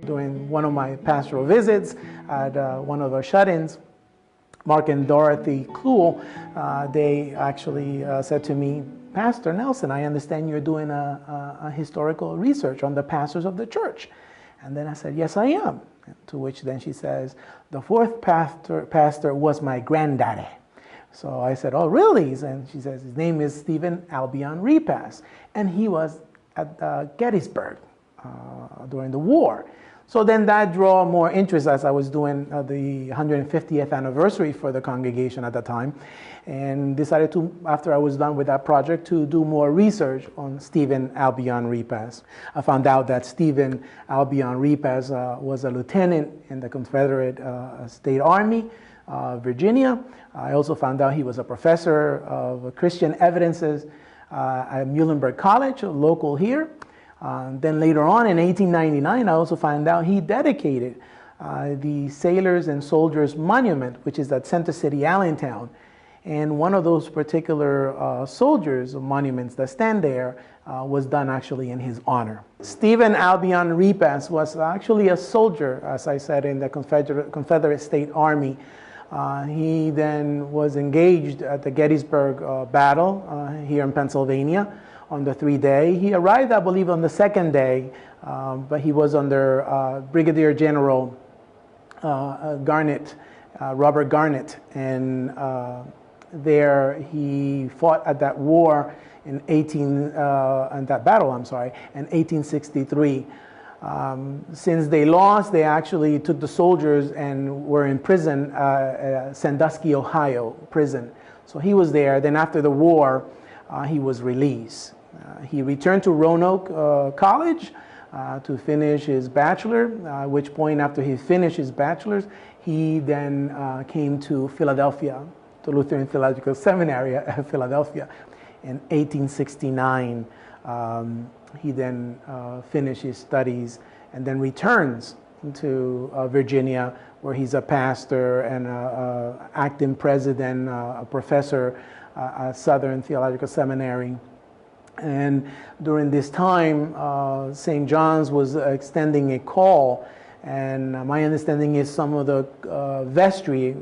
During one of my pastoral visits at one of our shut-ins, Mark and Dorothy Kluhl, they actually said to me, "Pastor Nelson, I understand you're doing a historical research on the pastors of the church." And then I said, "Yes, I am." To which then she says, "The fourth pastor was my granddaddy." So I said, "Oh, really?" And she says, "His name is Stephen Albion Repass, and he was at Gettysburg during the war." So then that drew more interest as I was doing the 150th anniversary for the congregation at the time, and decided to, after I was done with that project, to do more research on Stephen Albion Repass. I found out that Stephen Albion Repass was a lieutenant in the Confederate State Army, Virginia. I also found out he was a professor of Christian Evidences at Muhlenberg College, local here. Then later on in 1899, I also found out he dedicated the Sailors and Soldiers Monument, which is at Center City, Allentown. And one of those particular soldiers' monuments that stand there was done actually in his honor. Stephen Albion Repass was actually a soldier, as I said, in the Confederate State Army. He then was engaged at the Gettysburg battle here in Pennsylvania on the 3-day. He arrived, I believe, on the 2nd day, but he was under Brigadier General Garnett, Robert Garnett, and there he fought at that war in that battle, in 1863. Since they lost, they actually took the soldiers and were in prison, Sandusky, Ohio prison. So he was there. Then after the war, he was released. He returned to Roanoke College to finish his bachelor, at which point after he finished his bachelor's, he then came to Philadelphia, to Lutheran Theological Seminary at Philadelphia. In 1869, he then finished his studies and then returns to Virginia, where he's a pastor and acting president, a professor at Southern Theological Seminary. And during this time, St. John's was extending a call, and my understanding is some of the vestry,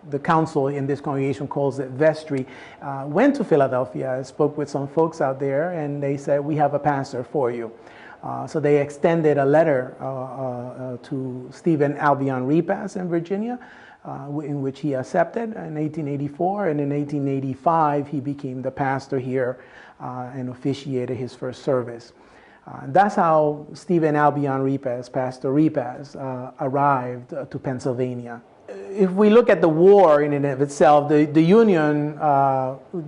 the council in this congregation calls it vestry, went to Philadelphia. I spoke with some folks out there, and they said, "We have a pastor for you." So they extended a letter to Stephen Albion Repass in Virginia, in which he accepted in 1884, and in 1885 he became the pastor here and officiated his first service. That's how Stephen Albion Repass, Pastor Repass, arrived to Pennsylvania. If we look at the war in and of itself, the Union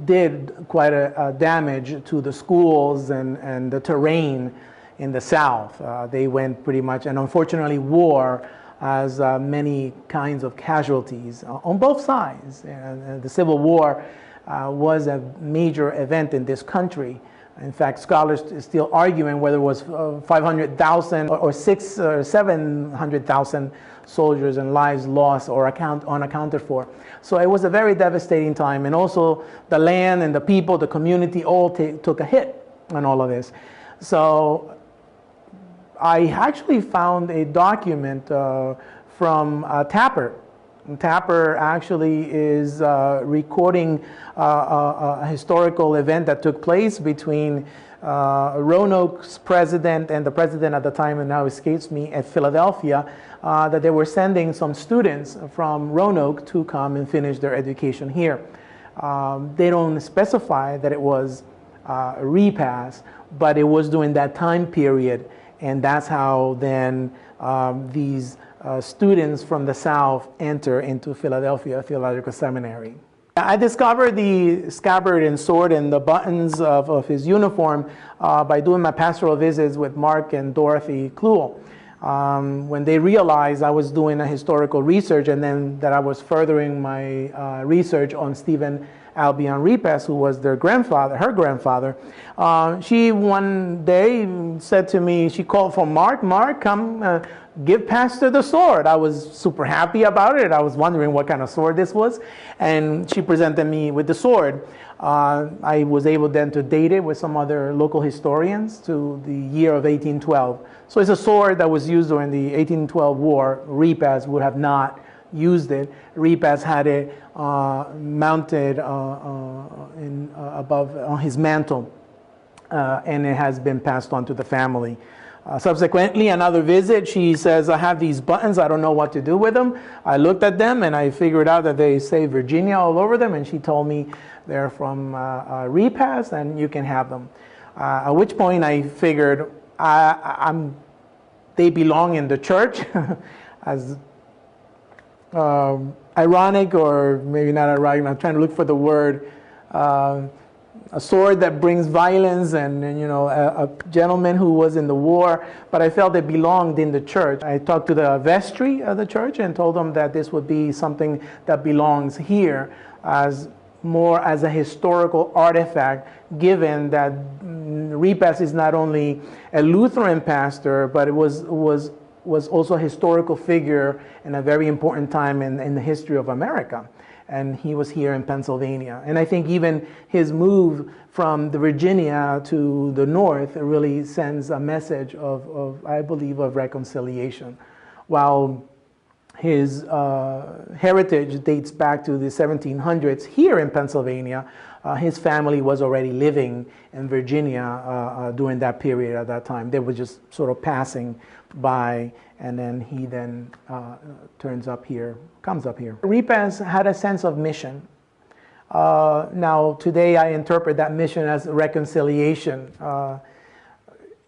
did quite a damage to the schools and the terrain in the South. They went pretty much, and unfortunately war has many kinds of casualties on both sides. And the Civil War was a major event in this country. In fact, scholars are still arguing whether it was 500,000 or 600,000 or 700,000 soldiers and lives lost or unaccounted for. So it was a very devastating time, and also the land and the people, the community all took a hit on all of this. So I actually found a document from Tapper. Tapper actually is recording a historical event that took place between Roanoke's president and the president at the time, and now escapes me, at Philadelphia, that they were sending some students from Roanoke to come and finish their education here. They don't specify that it was a repass, but it was during that time period, and that's how then these students from the South enter into Philadelphia Theological Seminary. I discovered the scabbard and sword and the buttons of his uniform by doing my pastoral visits with Mark and Dorothy Kluhl. When they realized I was doing a historical research, and then that I was furthering my research on Stephen Albion Repass, who was their grandfather, her grandfather. She one day said to me, she called for Mark, come give Pastor the sword. I was super happy about it. I was wondering what kind of sword this was. And she presented me with the sword. I was able then to date it with some other local historians to the year of 1812. So it's a sword that was used during the 1812 war. Repass would have not used it. Repass had it mounted above on his mantle, and it has been passed on to the family. Subsequently, another visit, she says, I have these buttons, I don't know what to do with them. I looked at them and I figured out that they say Virginia all over them, and she told me they're from Repass and you can have them. At which point I figured they belong in the church. As ironic, or maybe not ironic, I'm trying to look for the word, a sword that brings violence, and you know, a gentleman who was in the war, but I felt it belonged in the church. I talked to the vestry of the church and told them that this would be something that belongs here as more as a historical artifact, given that Repass is not only a Lutheran pastor, but it was also a historical figure in a very important time in the history of America. And he was here in Pennsylvania. And I think even his move from the Virginia to the north really sends a message of I believe, of reconciliation. While his heritage dates back to the 1700s here in Pennsylvania, his family was already living in Virginia during that period at that time. They were just sort of passing by, and then he then comes up here. Repass had a sense of mission. Now today I interpret that mission as reconciliation.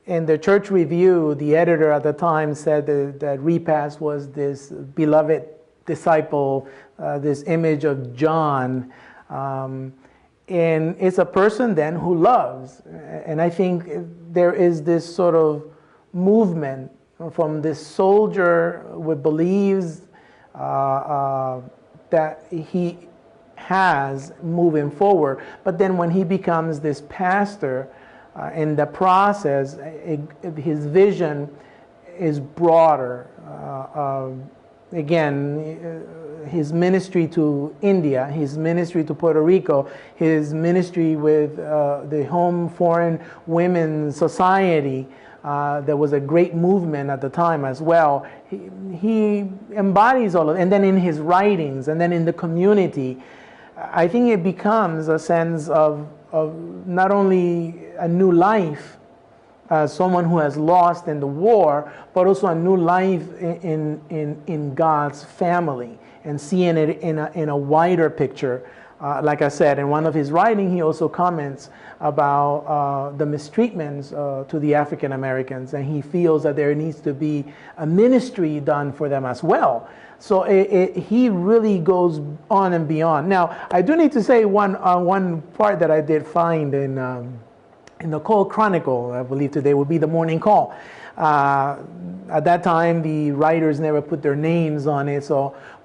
In the Church Review, the editor at the time said that Repass was this beloved disciple, this image of John. And it's a person then who loves. And I think there is this sort of movement from this soldier who believes that he has moving forward. But then when he becomes this pastor, in the process, his vision is broader. Again, his ministry to India, his ministry to Puerto Rico, his ministry with the Home Foreign Women's Society, there was a great movement at the time as well. He embodies all of it. And then in his writings, and then in the community, I think it becomes a sense of not only a new life as someone who has lost in the war, but also a new life in God's family, and seeing it in a wider picture. Like I said, in one of his writings, he also comments about the mistreatments to the African Americans, and he feels that there needs to be a ministry done for them as well. So he really goes on and beyond. Now, I do need to say one part that I did find in the Call Chronicle. I believe today would be the Morning Call. At that time, the writers never put their names on it,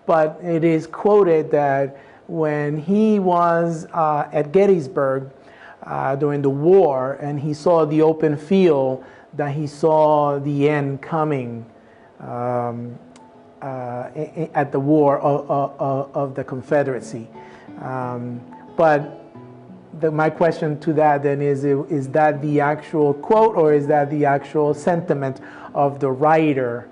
but it is quoted that when he was at Gettysburg during the war, and he saw the open field, that he saw the end coming at the war of the Confederacy. But my question to that then is that the actual quote, or is that the actual sentiment of the writer?